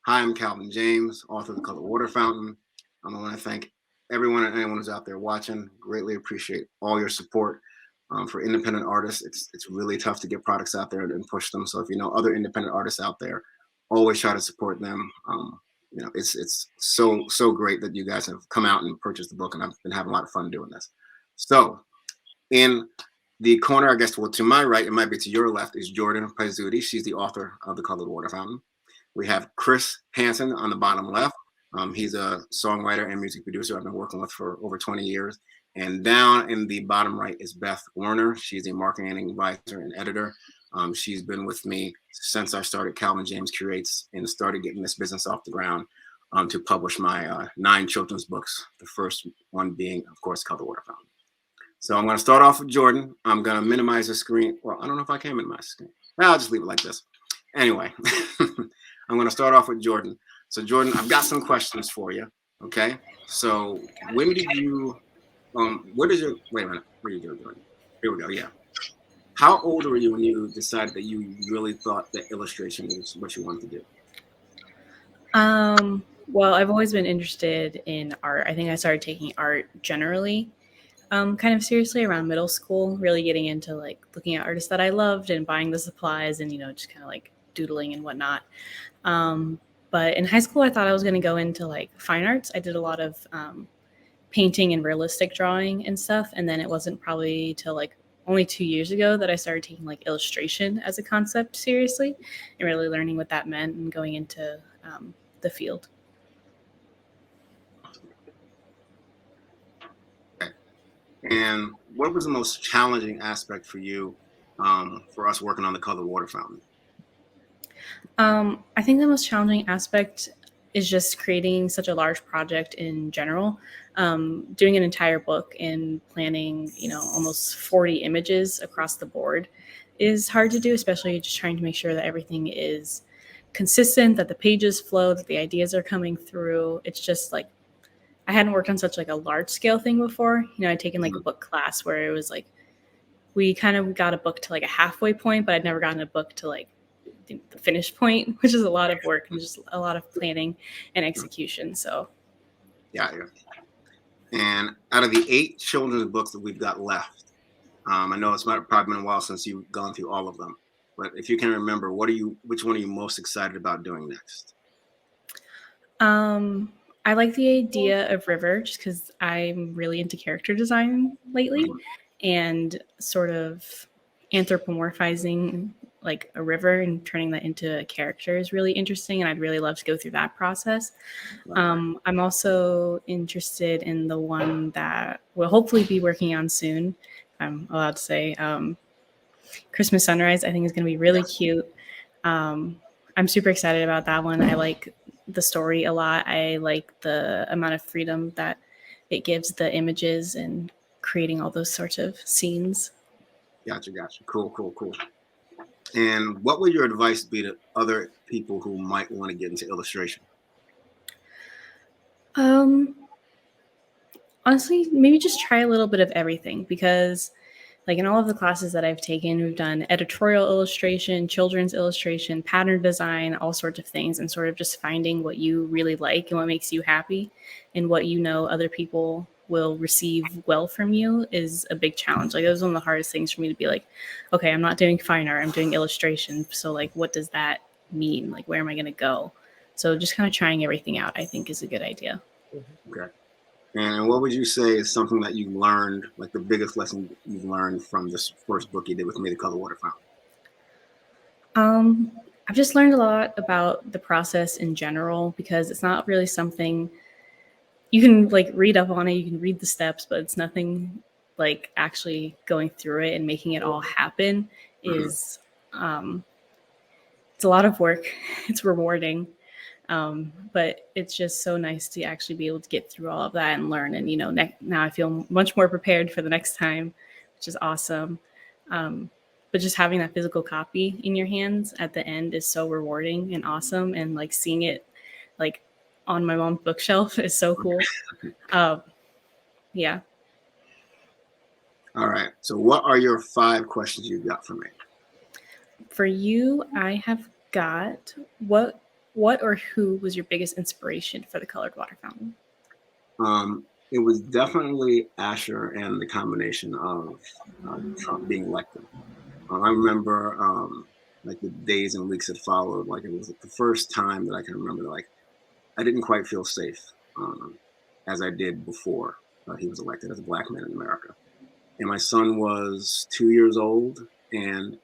Hi, I'm Calvin James, author of The Color Water Fountain. I want to thank everyone and anyone who's out there watching. Greatly appreciate all your support. For independent artists, it's really tough to get products out there and push them. So if you know other independent artists out there, always try to support them. It's so great that you guys have come out and purchased the book, and I've been having a lot of fun doing this. So in the corner, I guess, well, to my right, it might be to your left, is Jordan Paizuti. She's the author of The Colored Water Fountain. We have Chris Hansen on the bottom left. He's a songwriter and music producer I've been working with for over 20 years. And down in the bottom right is Beth Werner. She's a marketing advisor and editor. She's been with me since I started Calvin James Curates and started getting this business off the ground to publish my 9 children's books, the first one being, of course, Color Water Fountain. So I'm going to start off with Jordan. I'm going to minimize the screen. Well, I don't know if I can minimize the screen. Well, I'll just leave it like this. Anyway, I'm going to start off with Jordan. So Jordan, I've got some questions for you. Okay. So when did you, what is your, wait a minute. Where are you doing, Jordan? Here we go. Yeah. How old were you when you decided that you really thought that illustration was what you wanted to do? Well, I've always been interested in art. I think I started taking art generally, kind of seriously around middle school, really getting into like looking at artists that I loved and buying the supplies and, just kind of like doodling and whatnot. But in high school, I thought I was going to go into like fine arts. I did a lot of painting and realistic drawing and stuff. And then it wasn't probably till like only 2 years ago that I started taking like illustration as a concept seriously and really learning what that meant and going into the field. Okay. And what was the most challenging aspect for you for us working on the Color Water Fountain? I think the most challenging aspect is just creating such a large project in general. Doing an entire book and planning, almost 40 images across the board is hard to do, especially just trying to make sure that everything is consistent, that the pages flow, that the ideas are coming through. It's just like I hadn't worked on such like a large scale thing before. I'd taken like a book class where it was like we kind of got a book to like a halfway point, but I'd never gotten a book to like the finish point, which is a lot of work and just a lot of planning and execution. So, Yeah. And out of the 8 children's books that we've got left, I know it's probably been a while since you've gone through all of them, but if you can remember, which one are you most excited about doing next? I like the idea of River just because I'm really into character design lately and sort of anthropomorphizing like a river and turning that into a character is really interesting. And I'd really love to go through that process. I'm also interested in the one that we'll hopefully be working on soon. I'm allowed to say Christmas Sunrise, I think, is going to be really cute. I'm super excited about that one. I like the story a lot. I like the amount of freedom that it gives the images and creating all those sorts of scenes. Gotcha. Cool. And what would your advice be to other people who might want to get into illustration? Um, Honestly, maybe just try a little bit of everything because like in all of the classes that I've taken, we've done editorial illustration, children's illustration, pattern design, all sorts of things, and sort of just finding what you really like and what makes you happy and what other people will receive well from you is a big challenge. Like, that was one of the hardest things for me to be like, okay, I'm not doing fine art, I'm doing illustration. So, like, what does that mean? Like, where am I going to go? So, just kind of trying everything out, I think, is a good idea. Okay. And what would you say is something that you learned, like the biggest lesson you've learned from this first book you did with me, The Color Water Fountain? I've just learned a lot about the process in general because it's not really something you can like read up on it, you can read the steps, but it's nothing like actually going through it and making it all happen is it's a lot of work. It's rewarding. But it's just so nice to actually be able to get through all of that and learn. And, now I feel much more prepared for the next time, which is awesome. But just having that physical copy in your hands at the end is so rewarding and awesome. And like seeing it like on my mom's bookshelf is so cool. Yeah. All right. So, what are your 5 questions you've got for me? For you, I have got what What or who was your biggest inspiration for the colored water fountain? It was definitely Asher and the combination of Trump being elected. I remember like the days and weeks that followed, like it was the first time that I can remember that, like, I didn't quite feel safe as I did before he was elected as a black man in America. And my son was 2 years old, and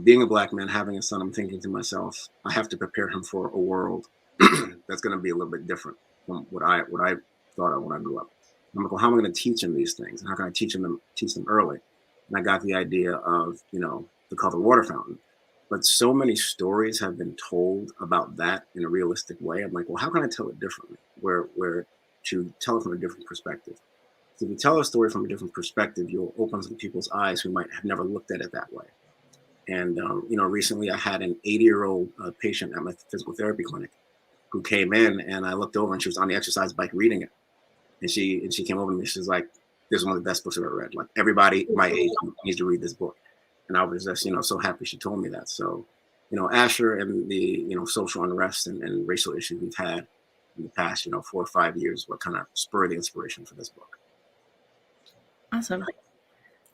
being a black man, having a son, I'm thinking to myself, I have to prepare him for a world that's going to be a little bit different from what I thought of when I grew up. I'm like, well, how am I going to teach him these things, and how can I teach them early? And I got the idea of the colored water fountain. But so many stories have been told about that in a realistic way. I'm like, well, how can I tell it differently? Where to tell it from a different perspective. So if you tell a story from a different perspective, you'll open some people's eyes who might have never looked at it that way. And recently I had an 80-year-old patient at my physical therapy clinic who came in, and I looked over and she was on the exercise bike reading it. And she came over to me. She's like, "This is one of the best books I've ever read. Like, everybody my age needs to read this book." And I was just so happy she told me that. So, Asher and the social unrest and racial issues we've had in the past 4 or 5 years, what kind of spurred the inspiration for this book. Awesome.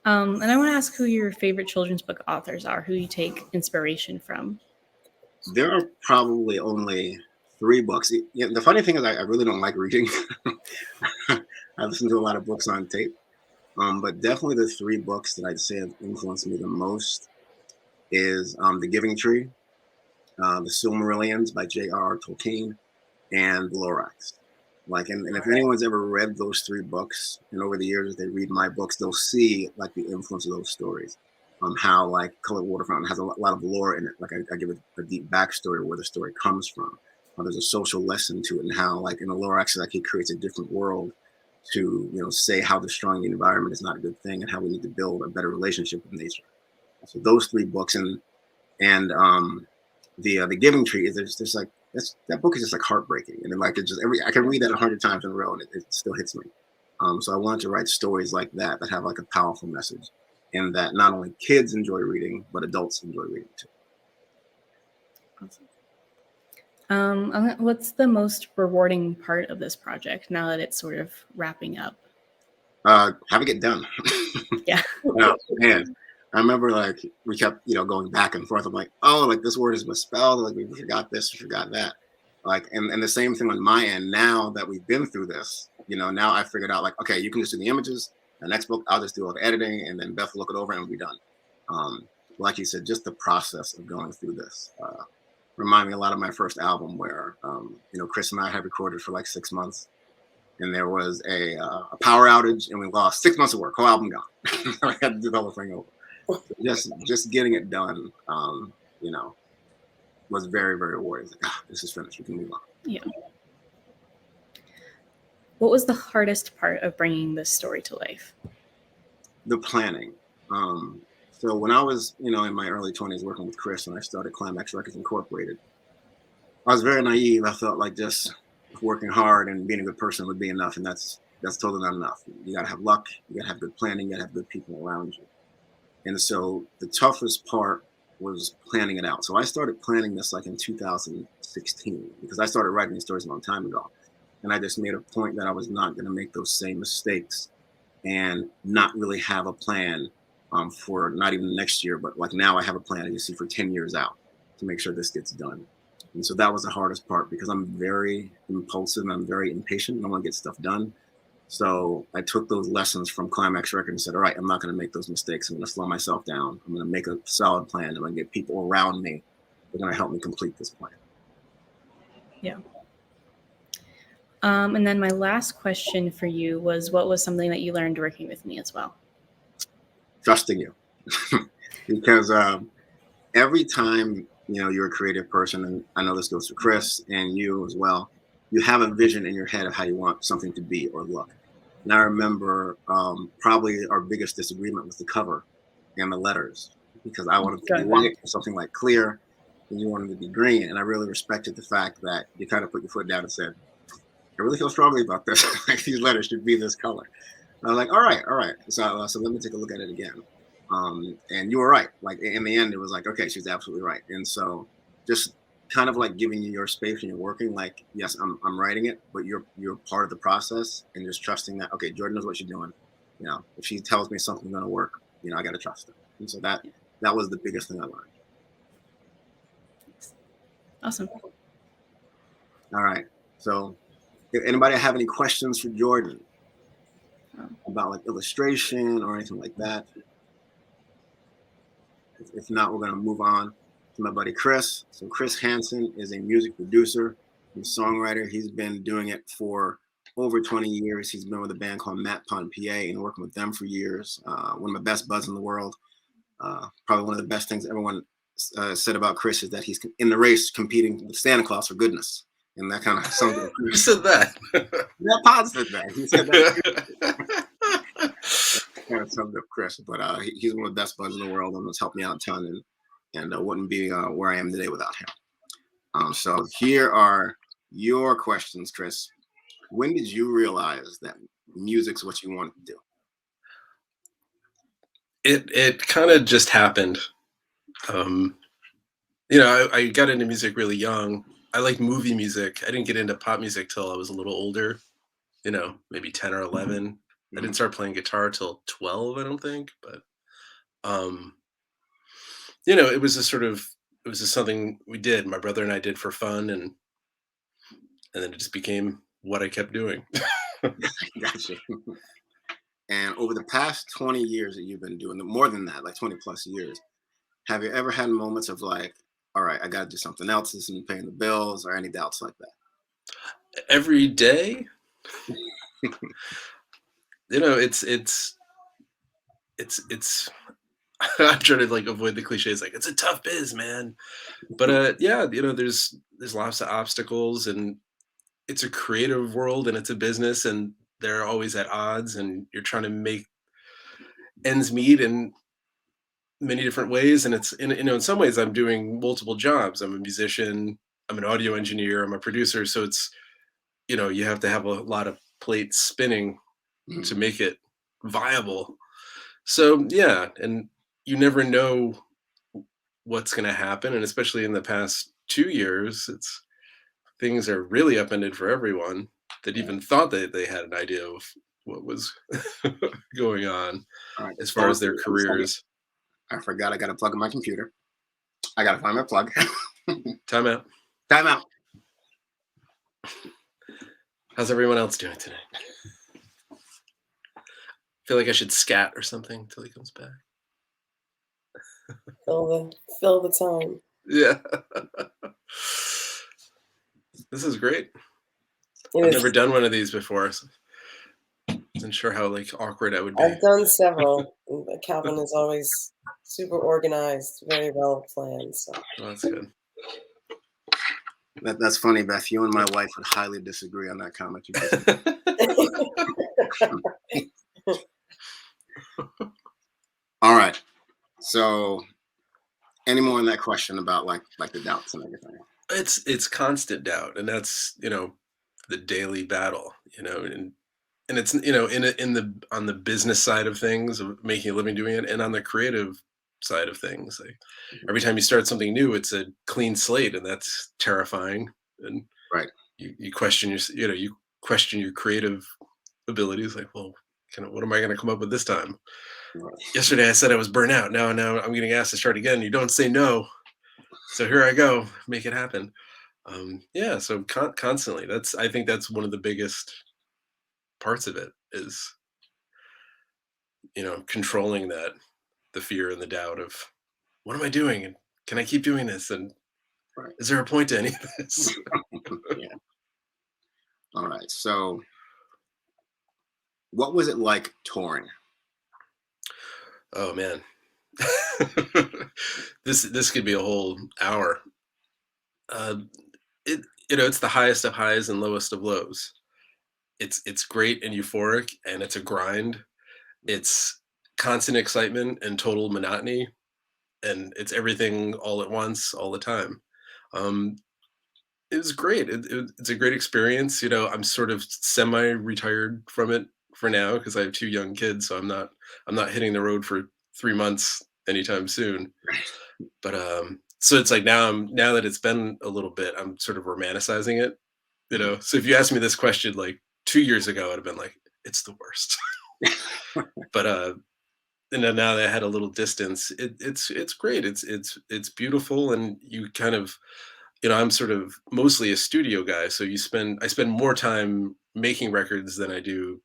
And I want to ask who your favorite children's book authors are, who you take inspiration from. There are probably only 3 books. The funny thing is, I really don't like reading. I listen to a lot of books on tape, but definitely the 3 books that I'd say have influenced me the most is The Giving Tree, The Silmarillions by J.R.R. Tolkien, and The Lorax. Like, and if anyone's ever read those 3 books, and over the years they read my books, they'll see like the influence of those stories. How like Colored Water Fountain has a lot of lore in it. Like I give it a deep backstory of where the story comes from. There's a social lesson to it, and how like in the Lorax, like he creates a different world to say how destroying the environment is not a good thing, and how we need to build a better relationship with nature. So those 3 books, and the Giving Tree is just like that book is just like heartbreaking, and then like it just I can read that 100 times in a row and it still hits me. So I wanted to write stories like that have like a powerful message, and that not only kids enjoy reading, but adults enjoy reading too. Awesome. What's the most rewarding part of this project now that it's sort of wrapping up? Having it done. Yeah. Oh, man. I remember like we kept going back and forth. I'm like, oh, like this word is misspelled. Like we forgot this, we forgot that. Like, and the same thing on my end. Now that we've been through this, now I figured out like, okay, you can just do the images. The next book, I'll just do all the editing, and then Beth will look it over and we'll be done. Like you said, just the process of going through this remind me a lot of my first album, where Chris and I had recorded for like 6 months, and there was a power outage, and we lost 6 months of work, whole album gone. I had to do the whole thing over. Just getting it done, was very, very rewarding. Like, this is finished. We can move on. Yeah. What was the hardest part of bringing this story to life? The planning. So when I was, in my early 20s working with Chris, and I started Climax Records Incorporated, I was very naive. I felt like just working hard and being a good person would be enough, and that's totally not enough. You gotta have luck. You gotta have good planning. You gotta have good people around you. And so the toughest part was planning it out. So I started planning this like in 2016, because I started writing these stories a long time ago. And I just made a point that I was not going to make those same mistakes and not really have a plan for not even next year, but like now I have a plan, you see, for 10 years out to make sure this gets done. And so that was the hardest part, because I'm very impulsive and I'm very impatient and I want to get stuff done. So I took those lessons from Climax Records and said, all right, I'm not going to make those mistakes. I'm going to slow myself down. I'm going to make a solid plan. I'm going to get people around me that are going to help me complete this plan. Yeah. And then my last question for you was, what was something that you learned working with me as well? Trusting you. Because every time, you're a creative person, and I know this goes to Chris and you as well, you have a vision in your head of how you want something to be or look. And I remember probably our biggest disagreement was the cover and the letters, because I wanted to be white or something like clear, and you wanted to be green. And I really respected the fact that you kind of put your foot down and said, I really feel strongly about this. Like, these letters should be this color. And I was like, all right. So let me take a look at it again. And you were right. Like, in the end, it was like, okay, she's absolutely right. And so just kind of like giving you your space when you're working. Like, yes, I'm writing it, but you're part of the process, and just trusting that, okay, Jordan knows what she's doing. You know, if she tells me something's gonna work, you know, I gotta trust her. And so that was the biggest thing I learned. Awesome. All right. So, if anybody have any questions for Jordan about like illustration or anything like that? If not, we're going to move on to my buddy Chris. So Chris Hansen is a music producer and songwriter. He's been doing it for over 20 years. He's been with a band called Matt Pond PA and working with them for years. One of my best buds in the world. Probably one of the best things everyone said about Chris is that he's in the race competing with Santa Claus for goodness. And that kind of sums up. Who said that? Matt Pond said that. He said that. Kind of summed up Chris, but he's one of the best buds in the world and has helped me out a ton, and wouldn't be where I am today without him. So here are your questions, Chris. When did you realize that music's what you wanted to do? It kind of just happened. You know, I got into music really young. I like movie music. I didn't get into pop music till I was a little older, you know, maybe 10 or 11. I didn't start playing guitar till 12, I don't think, but you know, it was just something we did. My brother and I did for fun, and then it just became what I kept doing. Gotcha. And over the past 20 years that you've been doing, more than that, like 20 plus years, have you ever had moments of like, all right, I got to do something else, this isn't paying the bills, or any doubts like that? Every day, you know, it's I'm trying to like avoid the cliches, like it's a tough biz, man. But yeah, you know, there's lots of obstacles, and it's a creative world, and it's a business, and they're always at odds, and you're trying to make ends meet in many different ways. And it's you know, in some ways I'm doing multiple jobs. I'm a musician, I'm an audio engineer, I'm a producer. So it's, you know, you have to have a lot of plates spinning to make it viable. So yeah, and you never know what's going to happen, and especially in the past 2 years, things are really upended for everyone that even thought that they had an idea of what was going on Right. as far as their careers. I forgot I got to plug in my computer. I got to find my plug. Time out. Time out. How's everyone else doing today? Feel like I should scat or something till he comes back. Fill the time. Yeah. This is great. I've never done one of these before. So wasn't sure how like awkward I would be. I've done several. Calvin is always super organized, very well planned. So Oh, that's good. That's funny, Beth. You and my wife would highly disagree on that comment you just made. All right. So, any more on that question about like the doubts and everything? It's constant doubt, and that's, you know, the daily battle, you know, and it's, you know, on the business side of things of making a living doing it, and on the creative side of things, like every time you start something new, it's a clean slate, and that's terrifying. And right, you question your creative abilities, like, well, what am I going to come up with this time? Right. Yesterday I said I was burnt out. Now I'm getting asked to start again. You don't say no, so here I go, make it happen. Yeah, so constantly. I think that's one of the biggest parts of it is, you know, controlling the fear and the doubt of what am I doing, and can I keep doing this, and right, is there a point to any of this? Yeah. All right. So, what was it like touring? Oh man, this could be a whole hour. It's the highest of highs and lowest of lows. It's great and euphoric, and it's a grind. It's constant excitement and total monotony, and it's everything all at once, all the time. It was great. It's a great experience. You know, I'm sort of semi-retired from it for now because I have 2 young kids, so I'm not hitting the road for 3 months anytime soon. But so it's like now that it's been a little bit, I'm sort of romanticizing it, you know. So if you asked me this question like 2 years ago, I'd have been like, it's the worst. But and then now that I had a little distance, it's great. It's beautiful, and you kind of, you know, I'm sort of mostly a studio guy, so I spend more time making records than I do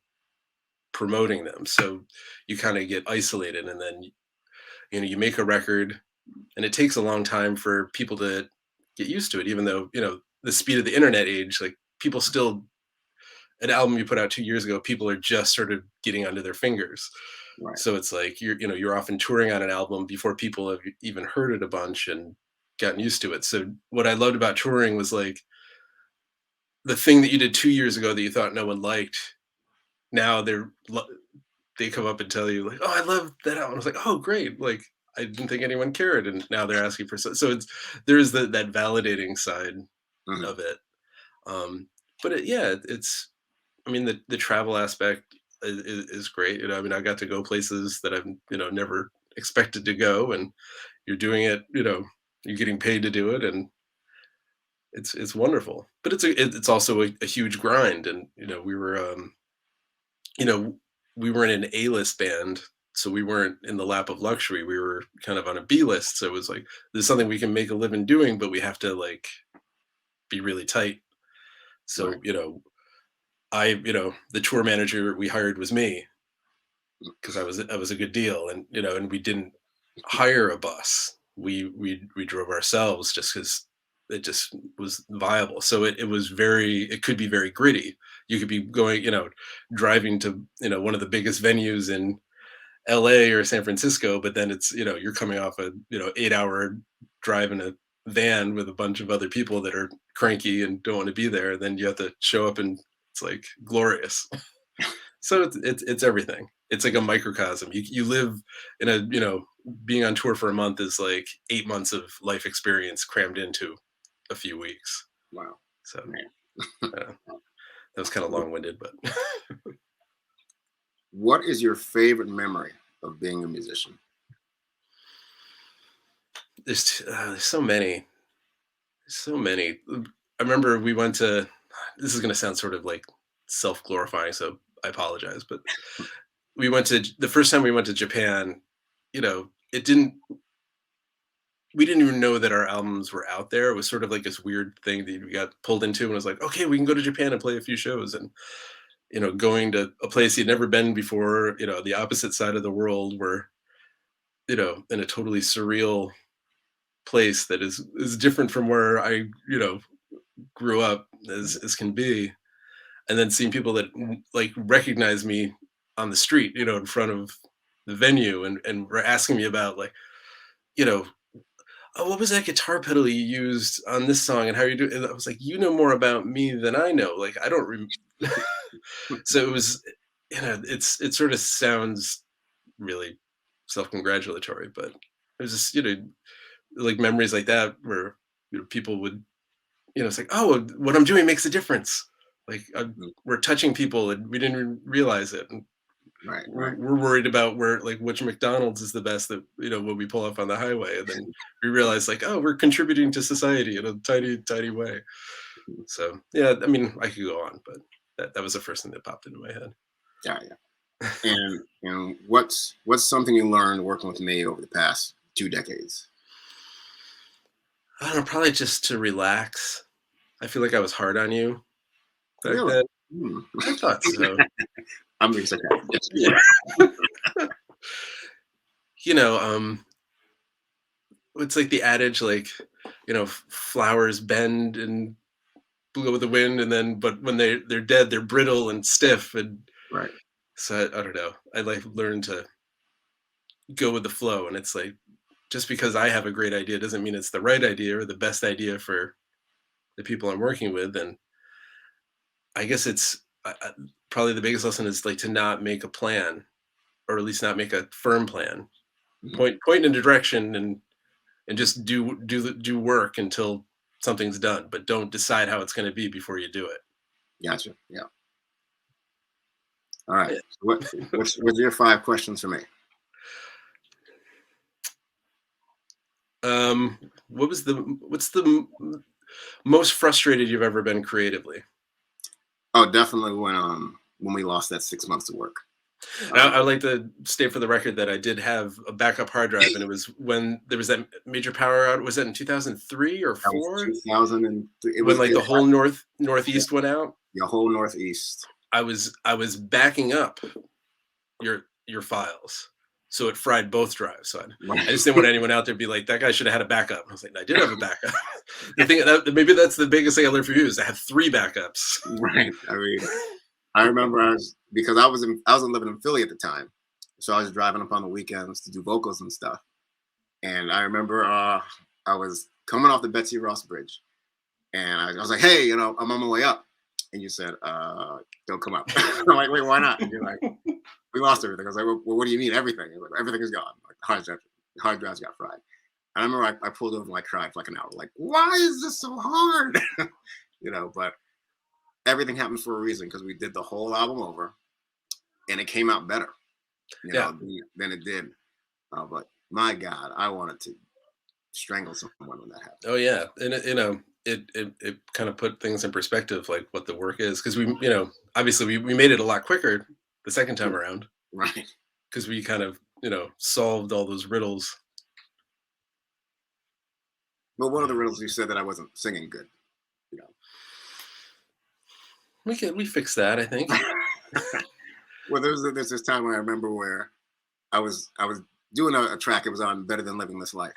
promoting them. So you kind of get isolated, and then you know you make a record, and it takes a long time for people to get used to it. Even though you know the speed of the internet age, like people still an album you put out 2 years ago, people are just sort of getting under their fingers. Right. So it's like you know you're often touring on an album before people have even heard it a bunch and gotten used to it. So what I loved about touring was like the thing that you did 2 years ago that you thought no one liked. Now they come up and tell you like, oh, I love that album. I was like, oh, great. Like I didn't think anyone cared, and now they're asking for so it's there's that validating side of it. But it's I mean the travel aspect is great. You know, I mean I got to go places that I've you know never expected to go, and you're doing it. You know, you're getting paid to do it, and it's wonderful. But it's also a huge grind, and you know you know we were in an A-list band. So we weren't in the lap of luxury. We were kind of on a B list. So it was like, there's something we can make a living doing, but we have to like be really tight. So, Right. you know, you know, the tour manager we hired was me because I was a good deal, and you know, and we didn't hire a bus. We drove ourselves just because it just was viable. So it could be very gritty. You could be going, you know, driving to you know one of the biggest venues in LA or San Francisco, but then it's you know you're coming off a you know 8 hour drive in a van with a bunch of other people that are cranky and don't want to be there. And then you have to show up and it's like glorious. So it's everything. It's like a microcosm. You live in a you know being on tour for a month is like 8 months of life experience crammed into a few weeks. Wow. So Man. that was kind of long winded, but What is your favorite memory of being a musician? there's so many. So many. I remember we went to. This is going to sound sort of like self-glorifying, so I apologize. But we went to the first time we went to Japan. You know, it didn't. We didn't even know that our albums were out there. It was sort of like this weird thing that we got pulled into, and it was like, okay, we can go to Japan and play a few shows, and you know, going to a place you'd never been before. You know, the opposite side of the world, where you know, in a totally surreal place that is different from where I you know grew up as can be, and then seeing people that like recognize me on the street you know in front of the venue and were asking me about like you know oh what was that guitar pedal you used on this song and how you do and I was like you know more about me than I know like I don't so it was you know it sort of sounds really self-congratulatory but it was just you know like memories like that where you know, people would you know, it's like, oh, what I'm doing makes a difference. Like Mm. we're touching people and we didn't even realize it. And Right. Right. we're worried about where, like, which McDonald's is the best that, you know, when we pull up on the highway. And then we realize, like, oh, we're contributing to society in a tiny, tiny way. So, yeah, I mean, I could go on, but that was the first thing that popped into my head. Yeah. Yeah. And what's something you learned working with me over the past 2 decades? I don't know, probably just to relax. I feel like I was hard on you back Really? then. Hmm. I thought so. I'm being sarcastic. Yeah. You know, it's like the adage, like, you know, flowers bend and blow with the wind, and then, but when they're dead, they're brittle and stiff. And Right. so I don't know. I like learned to go with the flow, and it's like just because I have a great idea doesn't mean it's the right idea or the best idea for the people I'm working with. And I guess it's probably the biggest lesson is like to not make a plan, or at least not make a firm plan. Mhm. Point in a direction and just do work until something's done, but don't decide how it's going to be before you do it. Gotcha. Yeah. All right. Yeah. What's your 5 questions for me? What's the most frustrated you've ever been creatively? Oh, definitely when we lost that 6 months of work. I'd like to state for the record that I did have a backup hard drive, and it was when there was that major power out. Was that in 2003 or That was 4? 2003. When like the whole Yeah, northeast went out? the whole Northeast. I was backing up your files, so it fried both drives. So I Right. just didn't want anyone out there to be like, that guy should have had a backup. I was like, I did have a backup. The thing that maybe that's the biggest thing I learned from you is I have 3 backups. Right. I mean, I remember because I was living in Philly at the time, so I was driving up on the weekends to do vocals and stuff. And I remember I was coming off the Betsy Ross Bridge, and I was like, "Hey, I'm on my way up." And you said, "Don't come up." I'm like, "Wait, why not?" And you're like, "We lost everything." I was like, "Well, what do you mean everything?" You're like, "Everything is gone. Like hard drives got fried." And I remember I pulled over and like cried for like an hour, like, "Why is this so hard?" But everything happened for a reason because we did the whole album over, and it came out better, Yeah. than it did. But my God, I wanted to strangle someone when that happened. Oh yeah, and it kind of put things in perspective, like what the work is, because we obviously we made it a lot quicker the second time around Right. because we kind of solved all those riddles. But one of the riddles you said that I wasn't singing good. You We fixed that, I think. Well, there's this time where I remember where I was doing a track. It was on Better Than Living This Life,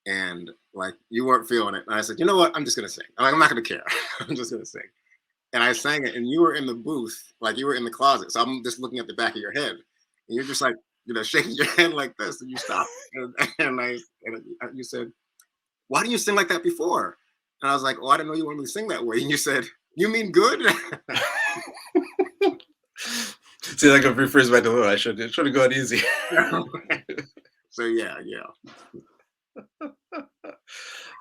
and like you weren't feeling it. And I said, you know what? I'm just gonna sing. I'm not gonna care. I'm just gonna sing. And I sang it, and you were in the booth, like you were in the closet. So I'm just looking at the back of your head, and you're just like, shaking your head like this, and you stopped. And you said, "Why didn't you sing like that before?" And I was like, "Oh, I didn't know you wanted me to sing that way." And you said, "You mean good?" See, that refers back to what I should have gone easy. So yeah.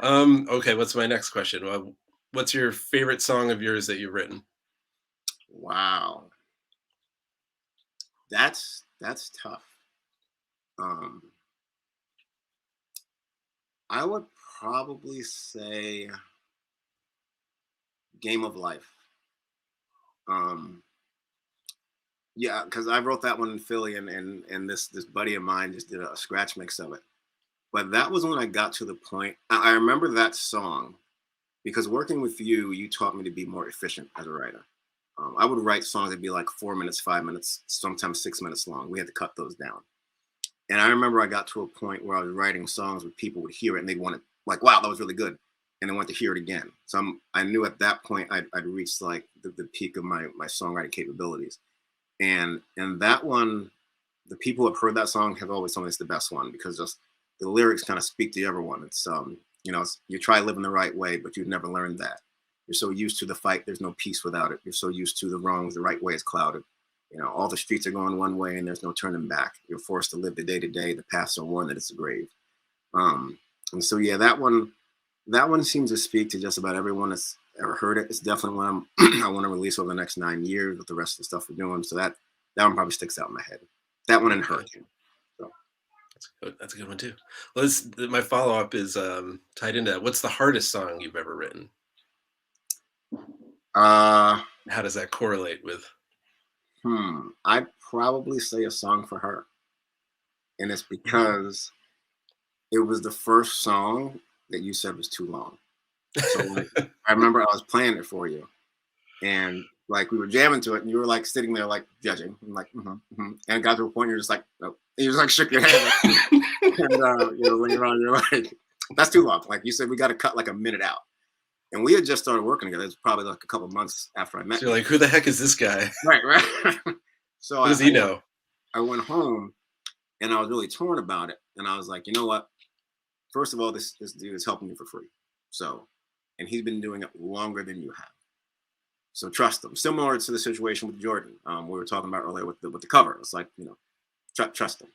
Okay, what's my next question? What's your favorite song of yours that you've written? Wow. That's tough. I would probably say Game of Life. Yeah, because I wrote that one in Philly, and this buddy of mine just did a scratch mix of it. But that was when I got to the point. I remember that song because working with you, you taught me to be more efficient as a writer. I would write songs that'd be like 4 minutes, 5 minutes, sometimes 6 minutes long. We had to cut those down. And I remember I got to a point where I was writing songs where people would hear it and they'd want to, like, wow, that was really good. And they want to hear it again. So I knew at that point I'd reached like the peak of my songwriting capabilities. And that one, the people who have heard that song have always told me it's the best one because just the lyrics kind of speak to everyone. It's you try living the right way, but you've never learned that. You're so used to the fight, there's no peace without it. You're so used to the wrongs, the right way is clouded. All the streets are going one way and there's no turning back. You're forced to live the day to day. The path's so worn that it's a grave. And so yeah, that one seems to speak to just about everyone that's ever heard it. It's definitely one I want to release over the next 9 years with the rest of the stuff we're doing. So that one probably sticks out in my head. That one and Hurricane. So That's a good one too. Well, my follow up is tied into that. What's the hardest song you've ever written? How does that correlate with? I'd probably say A Song for Her. And it's because it was the first song that you said was too long. So I remember I was playing it for you, and like we were jamming to it, and you were like sitting there like judging, and like, and it got to a point you're just like, nope. And you just like shook your head, and later on you're like, that's too long. Like you said, we got to cut like a minute out, and we had just started working together. It was probably like a couple months after I met you. You're like, who the heck is this guy? Right. So what does he know? I went home, and I was really torn about it, and I was like, you know what? First of all, this dude is helping me for free, so. And he's been doing it longer than you have. So trust him. Similar to the situation with Jordan, we were talking about earlier with the cover. It's like, trust him.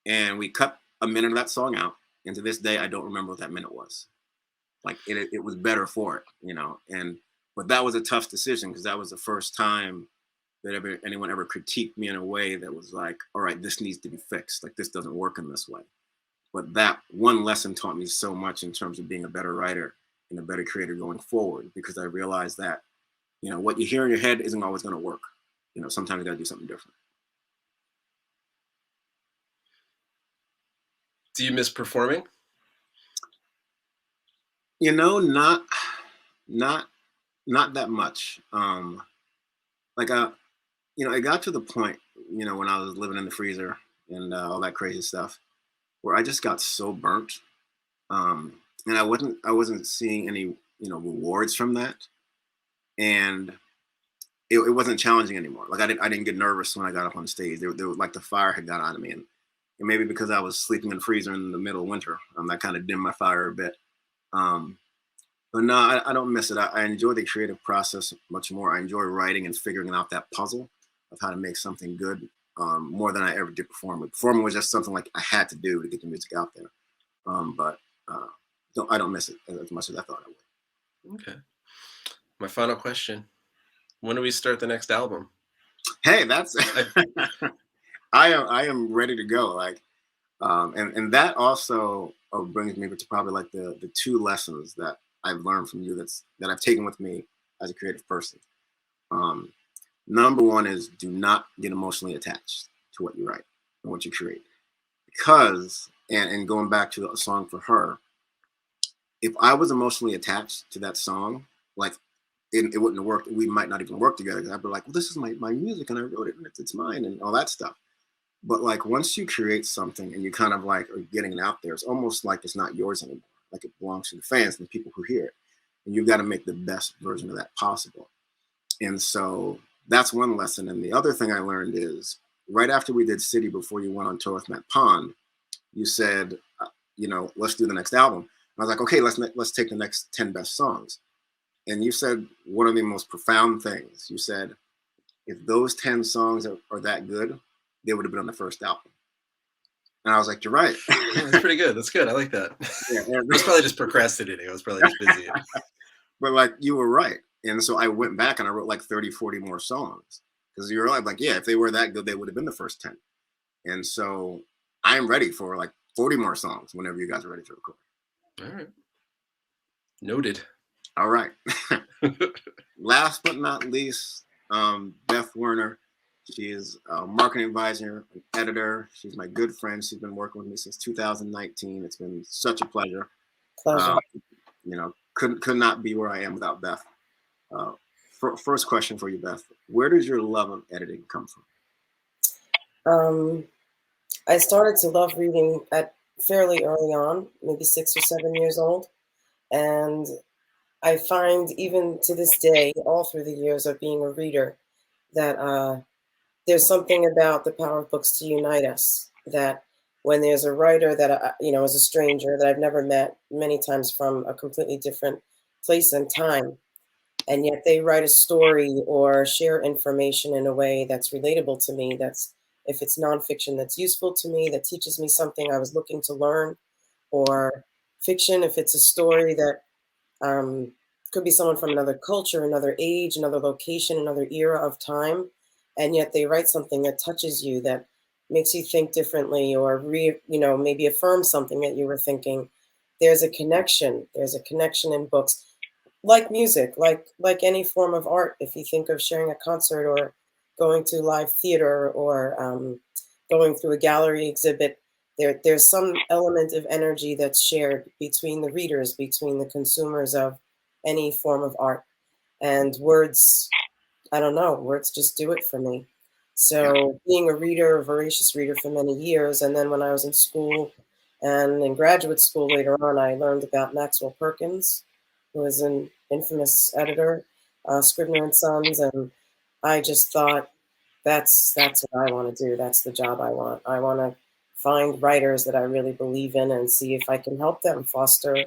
And we cut a minute of that song out. And to this day, I don't remember what that minute was. Like it was better for it, but that was a tough decision because that was the first time that anyone ever critiqued me in a way that was like, all right, this needs to be fixed. Like this doesn't work in this way. but that one lesson taught me so much in terms of being a better writer and a better creator going forward, because I realized that, you know, what you hear in your head isn't always going to work. You know, sometimes you got to do something different. Do you miss performing? You know, not that much. Like you know, it got to the point, you know, when I was living in the freezer and all that crazy stuff, where I just got so burnt, and I wasn't seeing any, you know, rewards from that, and it wasn't challenging anymore. Like I didn't get nervous when I got up on stage. There was like the fire had got out of me, and maybe because I was sleeping in the freezer in the middle of winter, that kind of dimmed my fire a bit. Um, but no, I don't miss it. I enjoy the creative process much more. I enjoy writing and figuring out that puzzle of how to make something good, more than I ever did performing. Performing was just something like I had to do to get the music out there. But I don't miss it as much as I thought I would. Okay. My final question: when do we start the next album? Hey, that's I am ready to go. Like, and that also brings me to probably like the two lessons that I've learned from you that I've taken with me as a creative person. Number one is do not get emotionally attached to what you write and what you create, because and going back to a song for her, if I was emotionally attached to that song, like it wouldn't have worked. We might not even work together. I'd be like, well, this is my music and I wrote it and it's mine and all that stuff. But like once you create something and you kind of like are getting it out there, it's almost like it's not yours anymore. Like it belongs to the fans and the people who hear it. And you've got to make the best version of that possible. And so that's one lesson. And the other thing I learned is right after we did City, before you went on tour with Matt Pond, you said, you know, let's do the next album. And I was like, okay, let's take the next 10 best songs. And you said one of the most profound things. You said, if those 10 songs are that good, they would have been on the first album. And I was like, you're right. Yeah, that's pretty good. That's good. I like that. Yeah, I was probably just procrastinating. I was probably just busy. but like you were right. And so I went back and I wrote like 30, 40 more songs. Because you were like, yeah, if they were that good, they would have been the first 10. And so I'm ready for like 40 more songs whenever you guys are ready to record. All right. Noted. All right. Last but not least, Beth Werner. She is a marketing advisor, an editor. She's my good friend. She's been working with me since 2019. It's been such a pleasure. Pleasure. You know, could not be where I am without Beth. First question for you, Beth. Where does your love of editing come from? I started to love reading at fairly early on, maybe 6 or 7 years old. And I find even to this day, all through the years of being a reader, that there's something about the power of books to unite us. That when there's a writer that, you know, is a stranger that I've never met, many times from a completely different place and time, and yet they write a story or share information in a way that's relatable to me, that's, if it's nonfiction, that's useful to me, that teaches me something I was looking to learn, or fiction, if it's a story that could be someone from another culture, another age, another location, another era of time, and yet they write something that touches you, that makes you think differently, or maybe affirm something that you were thinking. There's a connection. There's a connection in books, like music, like any form of art. If you think of sharing a concert or going to live theater or going through a gallery exhibit, there's some element of energy that's shared between the readers, between the consumers of any form of art. And words, I don't know, words just do it for me. So being a reader, a voracious reader for many years, and then when I was in school and in graduate school later on, I learned about Maxwell Perkins, who was an infamous editor, Scribner and Sons, and I just thought, that's what I want to do. That's the job I want. I want to find writers that I really believe in and see if I can help them foster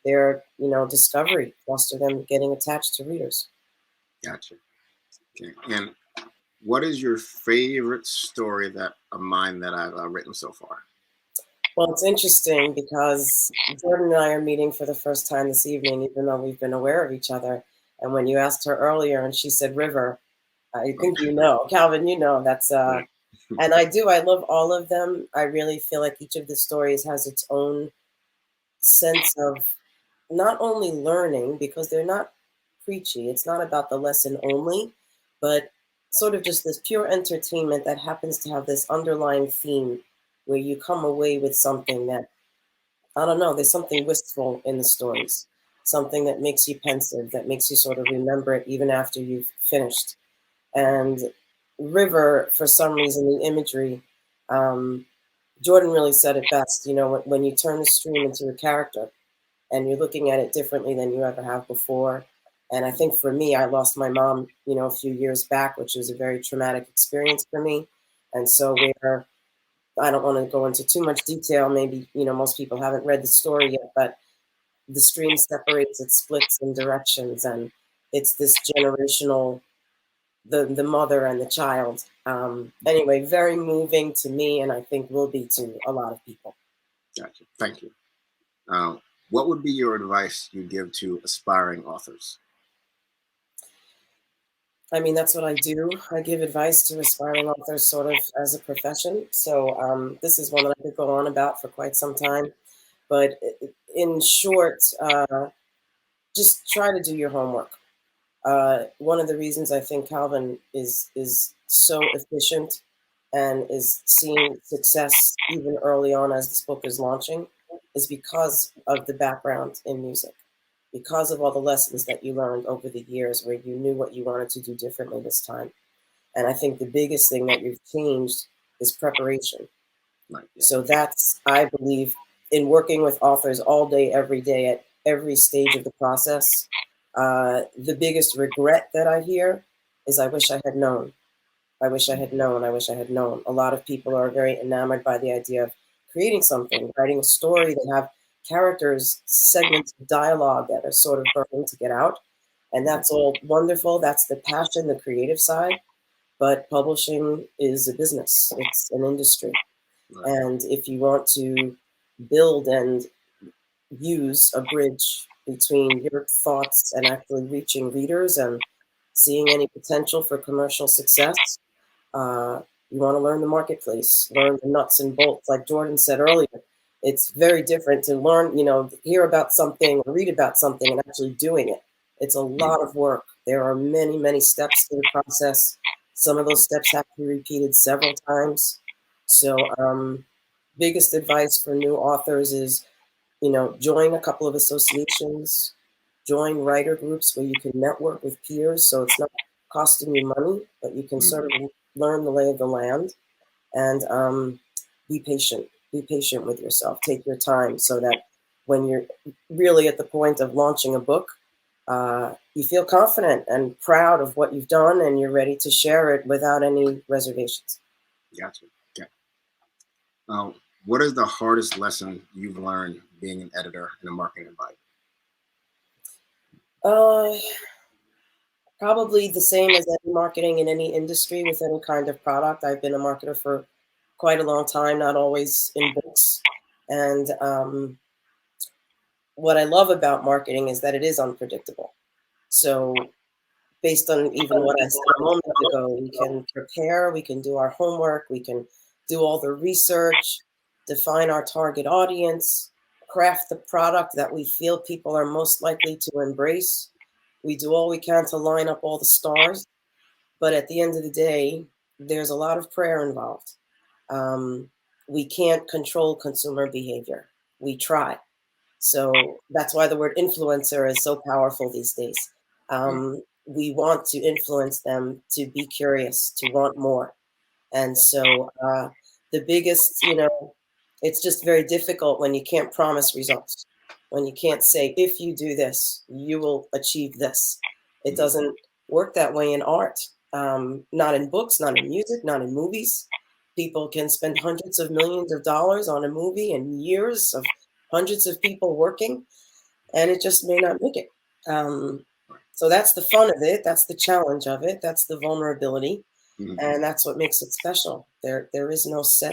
their, discovery, foster them getting attached to readers. Gotcha. Okay. And what is your favorite story of mine that I've written so far? Well, it's interesting because Jordan and I are meeting for the first time this evening, even though we've been aware of each other. And when you asked her earlier and she said river, I think Calvin, that's And I love all of them. I really feel like each of the stories has its own sense of not only learning, because they're not preachy, it's not about the lesson only, but sort of just this pure entertainment that happens to have this underlying theme where you come away with something that, I don't know, there's something wistful in the stories, something that makes you pensive, that makes you sort of remember it even after you've finished. And River, for some reason, the imagery, um, Jordan really said it best. You know, when you turn the stream into a character and you're looking at it differently than you ever have before. And I think for me, I lost my mom, you know, a few years back, which was a very traumatic experience for me. And so where I don't want to go into too much detail, maybe, you know, most people haven't read the story yet, but the stream separates, it splits in directions, and it's this generational, the mother and the child. Anyway, very moving to me, and I think will be to a lot of people. Gotcha. Thank you. What would be your advice you give to aspiring authors? I mean, that's what I do. I give advice to aspiring authors sort of as a profession. So this is one that I could go on about for quite some time. But in short, just try to do your homework. One of the reasons I think Calvin is so efficient and is seeing success even early on as this book is launching is because of the background in music, because of all the lessons that you learned over the years where you knew what you wanted to do differently this time. And I think the biggest thing that you've changed is preparation. Right. Yeah. So that's, I believe, in working with authors all day, every day, at every stage of the process, the biggest regret that I hear is I wish I had known. I wish I had known. I wish I had known. A lot of people are very enamored by the idea of creating something, writing a story that have characters, segments of dialogue that are sort of burning to get out. And that's all wonderful. That's the passion, the creative side. But publishing is a business. It's an industry. Right. And if you want to build and use a bridge between your thoughts and actually reaching readers and seeing any potential for commercial success, you want to learn the marketplace, learn the nuts and bolts. Like Jordan said earlier, it's very different to learn, you know, hear about something or read about something and actually doing it. It's a lot of work. There are many, many steps to the process. Some of those steps have to be repeated several times. So, biggest advice for new authors is, you know, join a couple of associations, join writer groups where you can network with peers. So it's not costing you money, but you can sort of learn the lay of the land, and be patient. Be patient with yourself. Take your time so that when you're really at the point of launching a book, you feel confident and proud of what you've done, and you're ready to share it without any reservations. Gotcha. Okay. What is the hardest lesson you've learned being an editor in a marketing environment? Probably the same as any marketing in any industry with any kind of product. I've been a marketer for quite a long time, not always in books. And what I love about marketing is that it is unpredictable. So based on even what I said a moment ago, we can prepare, we can do our homework, we can do all the research, define our target audience, craft the product that we feel people are most likely to embrace. We do all we can to line up all the stars. But at the end of the day, there's a lot of prayer involved. We can't control consumer behavior. We try. So that's why the word influencer is so powerful these days. We want to influence them to be curious, to want more. And so the biggest, you know, it's just very difficult when you can't promise results, when you can't say, if you do this, you will achieve this. It doesn't work that way in art, not in books, not in music, not in movies. People can spend hundreds of millions of dollars on a movie and years of hundreds of people working, and it just may not make it. So that's the fun of it. That's the challenge of it. That's the vulnerability. And that's what makes it special. There is no set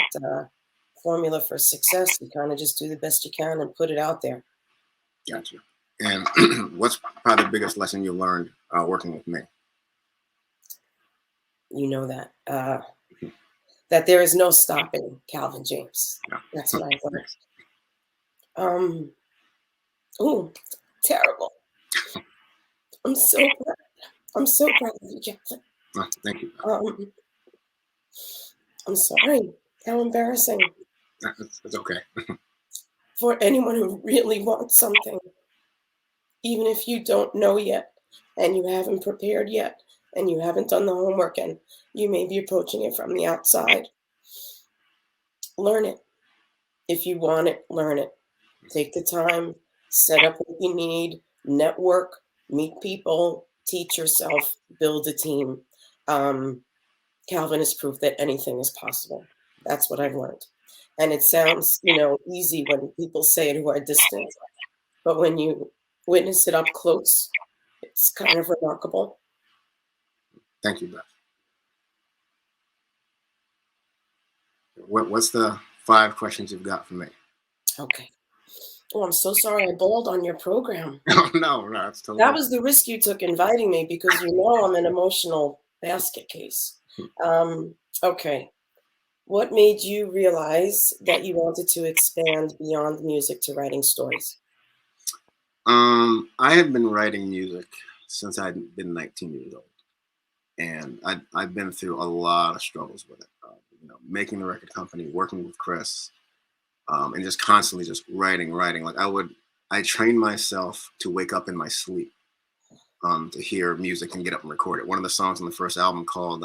formula for success. You kind of just do the best you can and put it out there. Gotcha. And what's probably the biggest lesson you learned working with me? You know that. that there is no stopping Calvin James. Yeah. That's what I learned. Oh, terrible. I'm so proud. I'm so proud of you, Calvin. Oh, thank you. I'm sorry. How embarrassing. It's okay. For anyone who really wants something, even if you don't know yet, and you haven't prepared yet, and you haven't done the homework, and you may be approaching it from the outside, learn it. If you want it, learn it. Take the time, set up what you need, network, meet people, teach yourself, build a team. Calvin is proof that anything is possible. That's what I've learned. And it sounds, easy when people say it who are distant, but when you witness it up close, it's kind of remarkable. Thank you, Beth. What's the 5 questions you've got for me? Okay. Oh, I'm so sorry I bawled on your program. No, that's totally. That was the risk you took inviting me because I'm an emotional basket case. Okay. What made you realize that you wanted to expand beyond music to writing stories? I had been writing music since I'd been 19 years old, and I've been through a lot of struggles with it. Making the record company, working with Chris, and just constantly just writing. Like I trained myself to wake up in my sleep, to hear music and get up and record it. One of the songs on the first album called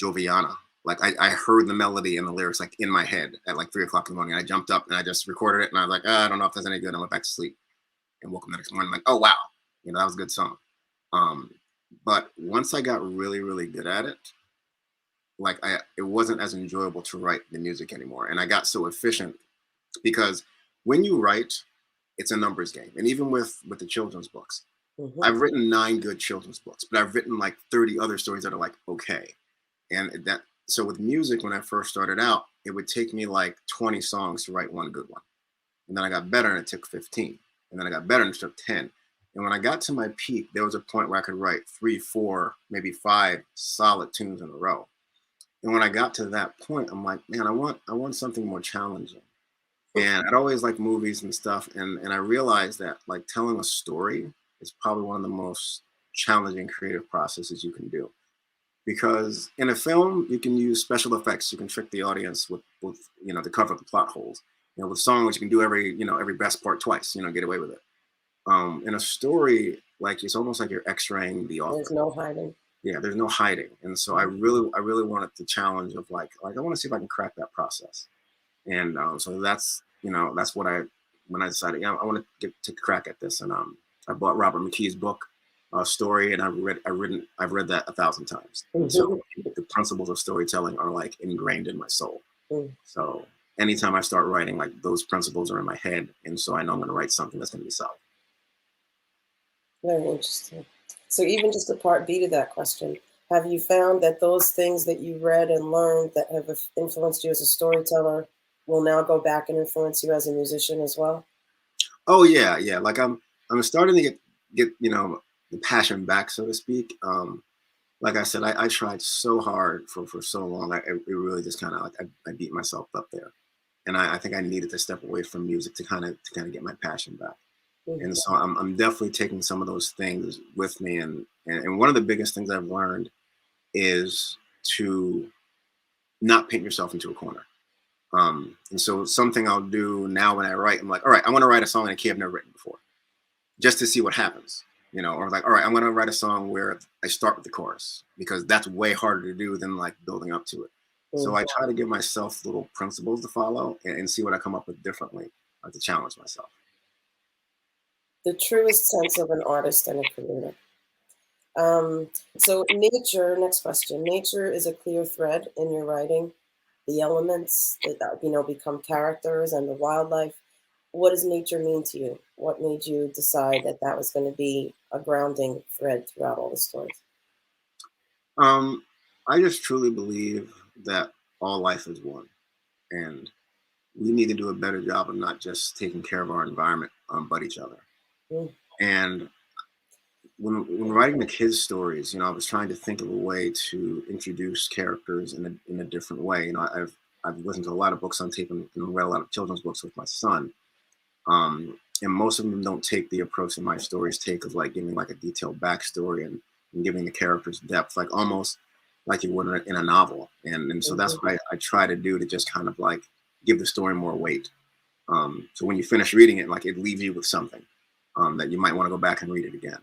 Joviana. Like I heard the melody and the lyrics like in my head at like 3 o'clock in the morning. I jumped up and I just recorded it, and I was like, I don't know if that's any good. I went back to sleep and woke up the next morning like, oh wow, that was a good song. But once I got really, really good at it, like it wasn't as enjoyable to write the music anymore. And I got so efficient because when you write, it's a numbers game. And even with the children's books, I've written 9 good children's books, but I've written like 30 other stories that are like, okay. And so with music, when I first started out, it would take me like 20 songs to write one good one. And then I got better and it took 15. And then I got better and it took 10. And when I got to my peak, there was a point where I could write 3, 4, maybe 5 solid tunes in a row. And when I got to that point, I'm like, man, I want something more challenging. And I'd always liked movies and stuff. And I realized that like telling a story is probably one of the most challenging creative processes you can do. Because in a film, you can use special effects. You can trick the audience with to cover up the plot holes. With songs, you can do every best part twice, get away with it. In a story, like it's almost like you're x-raying the author. There's no hiding. Yeah, there's no hiding. And so I really wanted the challenge of like I want to see if I can crack that process. And so that's what when I decided, I want to take a crack at this. And I bought Robert McKee's book, Story, and I've read that 1,000 times. And so the principles of storytelling are like ingrained in my soul. So anytime I start writing, like those principles are in my head. And so I know I'm going to write something that's going to be solid. Very interesting. So even just a part B to that question, have you found that those things that you read and learned that have influenced you as a storyteller will now go back and influence you as a musician as well? Oh yeah. Like I'm starting to get the passion back, so to speak. Like I said, I tried so hard for so long. It really just kind of like I beat myself up there, and I think I needed to step away from music to kind of get my passion back. And so I'm definitely taking some of those things with me. And one of the biggest things I've learned is to not paint yourself into a corner. And so something I'll do now when I write, I'm like, all right, I want to write a song in a key I've never written before, just to see what happens, or like, all right, I'm going to write a song where I start with the chorus because that's way harder to do than like building up to it. So I try to give myself little principles to follow and see what I come up with differently to challenge myself. The truest sense of an artist and a creator. So nature, next question. Nature is a clear thread in your writing. The elements that become characters and the wildlife. What does nature mean to you? What made you decide that was going to be a grounding thread throughout all the stories? I just truly believe that all life is one, and we need to do a better job of not just taking care of our environment, but each other. And when writing the kids' stories, I was trying to think of a way to introduce characters in a different way. I've listened to a lot of books on tape and read a lot of children's books with my son. And most of them don't take the approach that my stories take of like giving like a detailed backstory and giving the characters depth, like almost like you would in a novel. And so that's what I try to do, to just kind of like give the story more weight. So when you finish reading it, like it leaves you with something that you might want to go back and read it again.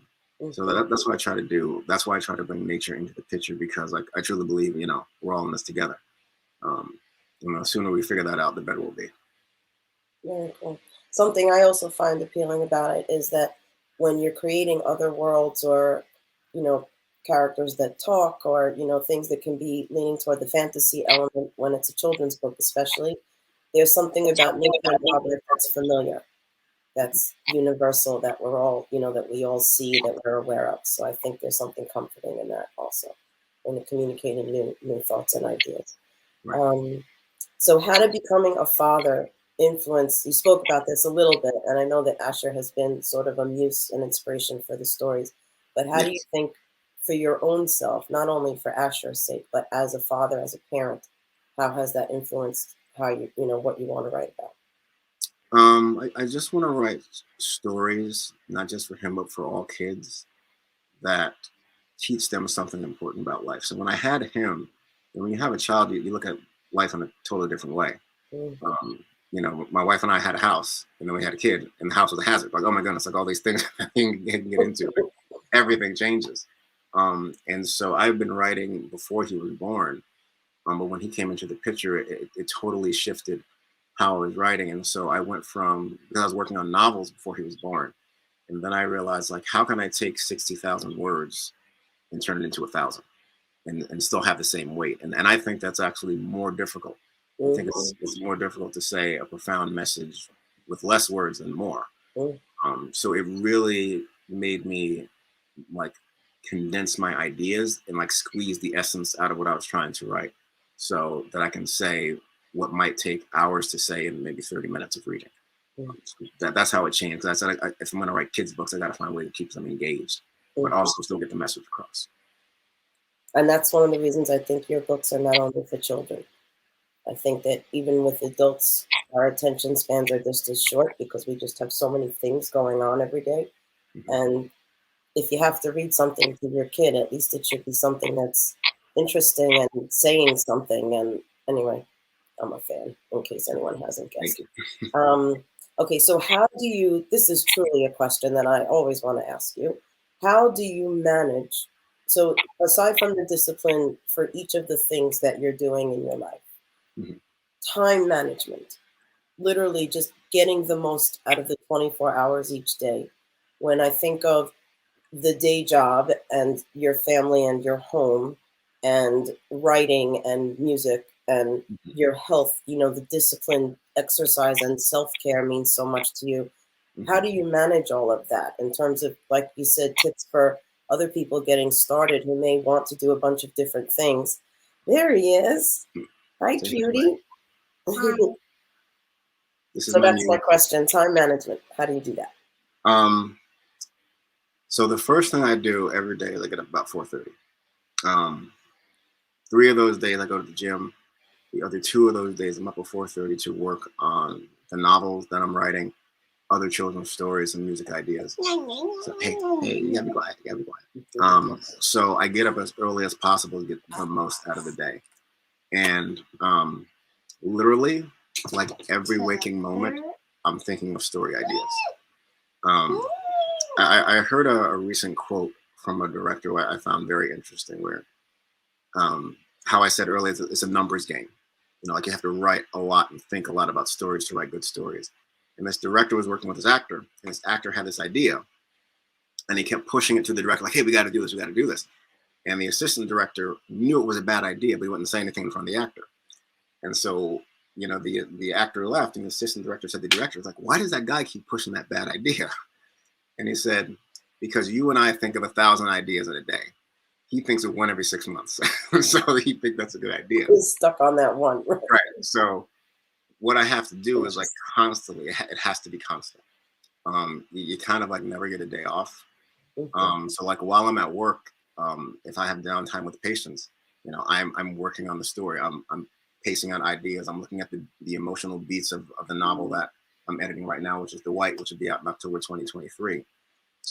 So that's what I try to do. That's why I try to bring nature into the picture, because like I truly believe, we're all in this together. The sooner we figure that out, the better we'll be. Very cool. Something I also find appealing about it is that when you're creating other worlds, or, characters that talk, or, things that can be leaning toward the fantasy element when it's a children's book, especially, there's something about nature and wildlife that's familiar, that's universal, that we're all, that we all see, that we're aware of. So I think there's something comforting in that also, when you're communicating new thoughts and ideas. Right. So how did becoming a father influence, you spoke about this a little bit, and I know that Asher has been sort of a muse and inspiration for the stories, but how do you think for your own self, not only for Asher's sake, but as a father, as a parent, how has that influenced how what you want to write about? I just want to write stories, not just for him, but for all kids, that teach them something important about life. So when I had him, and when you have a child, you look at life in a totally different way. My wife and I had a house, and then we had a kid, and the house was a hazard. Like, oh my goodness, like all these things you can get into, everything changes. And so I've been writing before he was born, but when he came into the picture, it totally shifted how I was writing. And so I went from, because I was working on novels before he was born, and then I realized, like, how can I take 60,000 words and turn it into 1,000 and still have the same weight? And I think that's actually more difficult. I think it's more difficult to say a profound message with less words than more. So it really made me like condense my ideas and like squeeze the essence out of what I was trying to write, so that I can say what might take hours to say in maybe 30 minutes of reading. That's how it changed. I said, if I'm going to write kids' books, I got to find a way to keep them engaged, but also still get the message across. And that's one of the reasons I think your books are not only for children. I think that even with adults, our attention spans are just as short, because we just have so many things going on every day. And if you have to read something to your kid, at least it should be something that's interesting and saying something. And anyway, I'm a fan, in case anyone hasn't guessed. Okay, so how do you, this is truly a question that I always want to ask you. How do you manage, so aside from the discipline for each of the things that you're doing in your life, time management, literally just getting the most out of the 24 hours each day. When I think of the day job and your family and your home and writing and music and your health, the discipline, exercise, and self-care means so much to you. How do you manage all of that in terms of, like you said, tips for other people getting started who may want to do a bunch of different things? There he is. Hi, Judy. So that's my question. Time management. How do you do that? So the first thing I do every day is I get up about 4:30. 3 of those days I go to the gym. The other 2 of those days I'm up at 4:30 to work on the novels that I'm writing, other children's stories, and music ideas. So, hey, you gotta be quiet. You gotta be quiet. So I get up as early as possible to get the most out of the day. And literally, like every waking moment, I'm thinking of story ideas. I heard a recent quote from a director where I found very interesting, where how I said earlier, it's a numbers game. Like you have to write a lot and think a lot about stories to write good stories. And this director was working with his actor, and this actor had this idea, and he kept pushing it to the director, like, hey, we got to do this, we got to do this. And the assistant director knew it was a bad idea, but he wouldn't say anything in front of the actor. And so, the actor left, and the assistant director said to the director, like, why does that guy keep pushing that bad idea? And he said, because you and I think of 1,000 ideas in a day. He thinks of one every 6 months. So he thinks that's a good idea. He's stuck on that one. Right. So what I have to do is like constantly, it has to be constant. You kind of like never get a day off. So like while I'm at work, if I have downtime with patients, I'm working on the story. I'm pacing out ideas. I'm looking at the emotional beats of the novel that I'm editing right now, which is The White, which will be out in October 2023.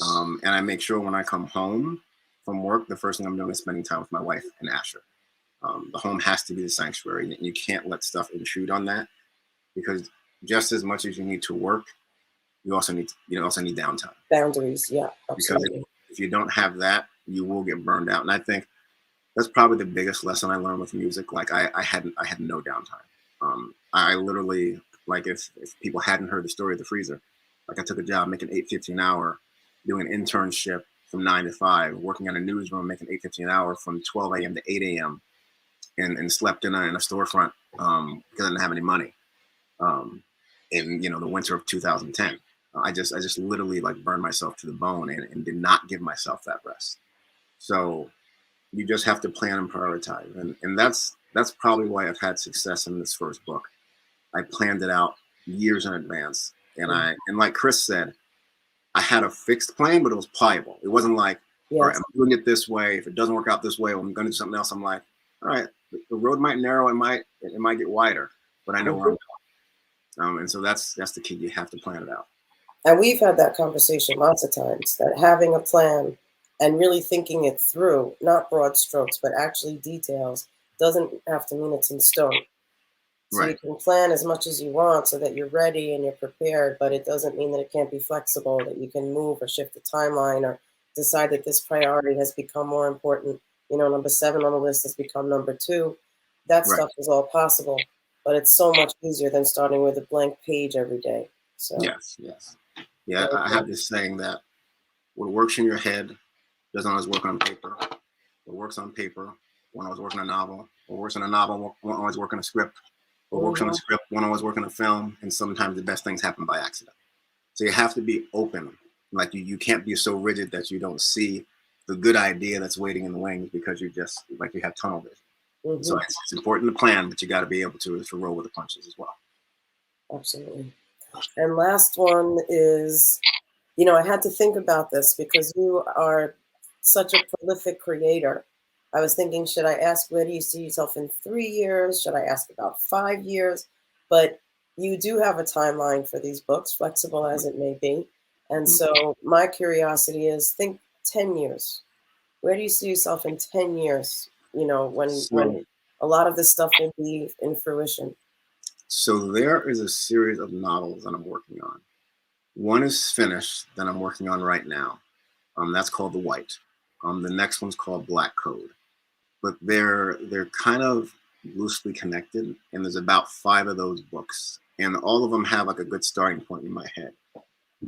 And I make sure when I come home from work, the first thing I'm doing is spending time with my wife and Asher. The home has to be the sanctuary, and you can't let stuff intrude on that, because just as much as you need to work, you also need downtime. Boundaries, yeah, absolutely. Because if you don't have that, you will get burned out. And I think that's probably the biggest lesson I learned with music. Like I had no downtime. I literally, like, if people hadn't heard the story of the freezer, like I took a job making $8.50 an hour, doing an internship from 9 to 5, working in a newsroom making $8.50 an hour from 12 a.m. to 8 a.m. and slept in a storefront because I didn't have any money. In the winter of 2010, I just literally like burned myself to the bone and did not give myself that rest. So you just have to plan and prioritize, and that's probably why I've had success in this first book. I planned it out years in advance, and like Chris said, I had a fixed plan, but it was pliable. It wasn't like, all right, I'm doing it this way. If it doesn't work out this way, well, I'm going to do something else. I'm like, all right, the road might narrow, it might get wider, but I know where I'm going. And so that's the key. You have to plan it out. And we've had that conversation lots of times, that having a plan and really thinking it through, not broad strokes, but actually details, doesn't have to mean it's in stone. So you can plan as much as you want so that you're ready and you're prepared, but it doesn't mean that it can't be flexible, that you can move or shift the timeline or decide that this priority has become more important. Number 7 on the list has become number 2. That stuff is all possible, but it's so much easier than starting with a blank page every day. So yes. Yeah, I have this saying that what works in your head doesn't always work on paper. What works on paper won't always work in a novel. What works in a novel won't always work in a script. What works on a script won't always work in a film. And sometimes the best things happen by accident. So you have to be open. Like you can't be so rigid that you don't see the good idea that's waiting in the wings because you have tunnel vision. So it's important to plan, but you got to be able to roll with the punches as well. Absolutely. And last one is, I had to think about this because you are such a prolific creator. I was thinking, should I ask, where do you see yourself in 3 years? Should I ask about 5 years? But you do have a timeline for these books, flexible as it may be. And so my curiosity is, think 10 years. Where do you see yourself in 10 years? When a lot of this stuff will be in fruition. So there is a series of novels that I'm working on. One is finished that I'm working on right now. That's called The White. The next one's called Black Code. But they're kind of loosely connected, and there's about 5 of those books, and all of them have like a good starting point in my head.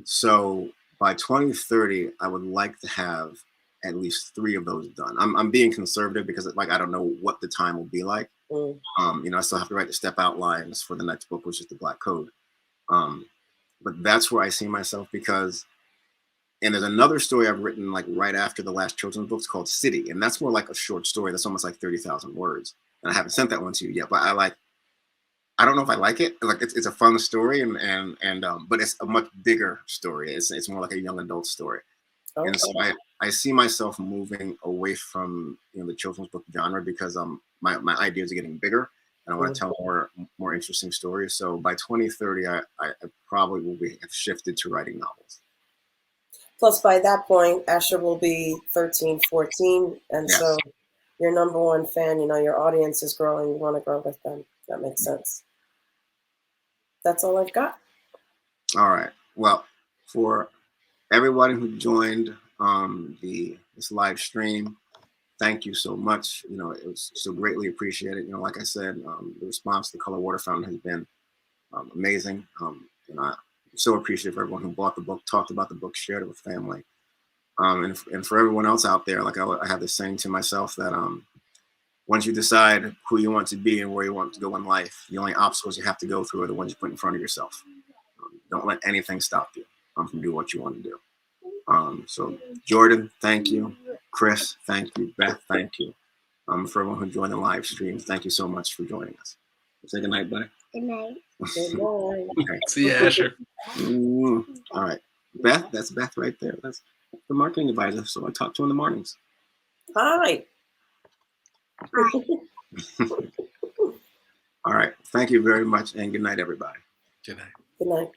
So by 2030, I would like to have at least 3 of those done. I'm being conservative because I don't know what the time will be like. I still have to write the step outlines for the next book, which is The Black Code. But that's where I see myself and there's another story I've written like right after the last children's books called City. And that's more like a short story. That's almost like 30,000 words. And I haven't sent that one to you yet, but I don't know if I like it. Like it's a fun story but it's a much bigger story. It's more like a young adult story. Okay. And so I see myself moving away from the children's book genre because my ideas are getting bigger and I want to tell more interesting stories. So by 2030, I probably will have shifted to writing novels. Plus, by that point, Asher will be 13, 14. And so your number one fan, your audience is growing. You want to grow with them. That makes sense. That's all I've got. All right. Well, for everybody who joined this live stream, thank you so much. It was so greatly appreciated. Like I said, the response to the Color Water Fountain has been amazing. I'm so appreciative for everyone who bought the book, talked about the book, shared it with family. And for everyone else out there, like I have this saying to myself that once you decide who you want to be and where you want to go in life, the only obstacles you have to go through are the ones you put in front of yourself. Don't let anything stop you from doing what you want to do. So Jordan, thank you. Chris, thank you. Beth, thank you. For everyone who joined the live stream, thank you so much for joining us. Say good night, buddy. Good night. Good night. Okay. See you, Asher. All right. Beth, that's Beth right there. the marketing advisor, so I talk to him in the mornings. Hi. All right. Thank you very much, and good night, everybody. Good night. Good night.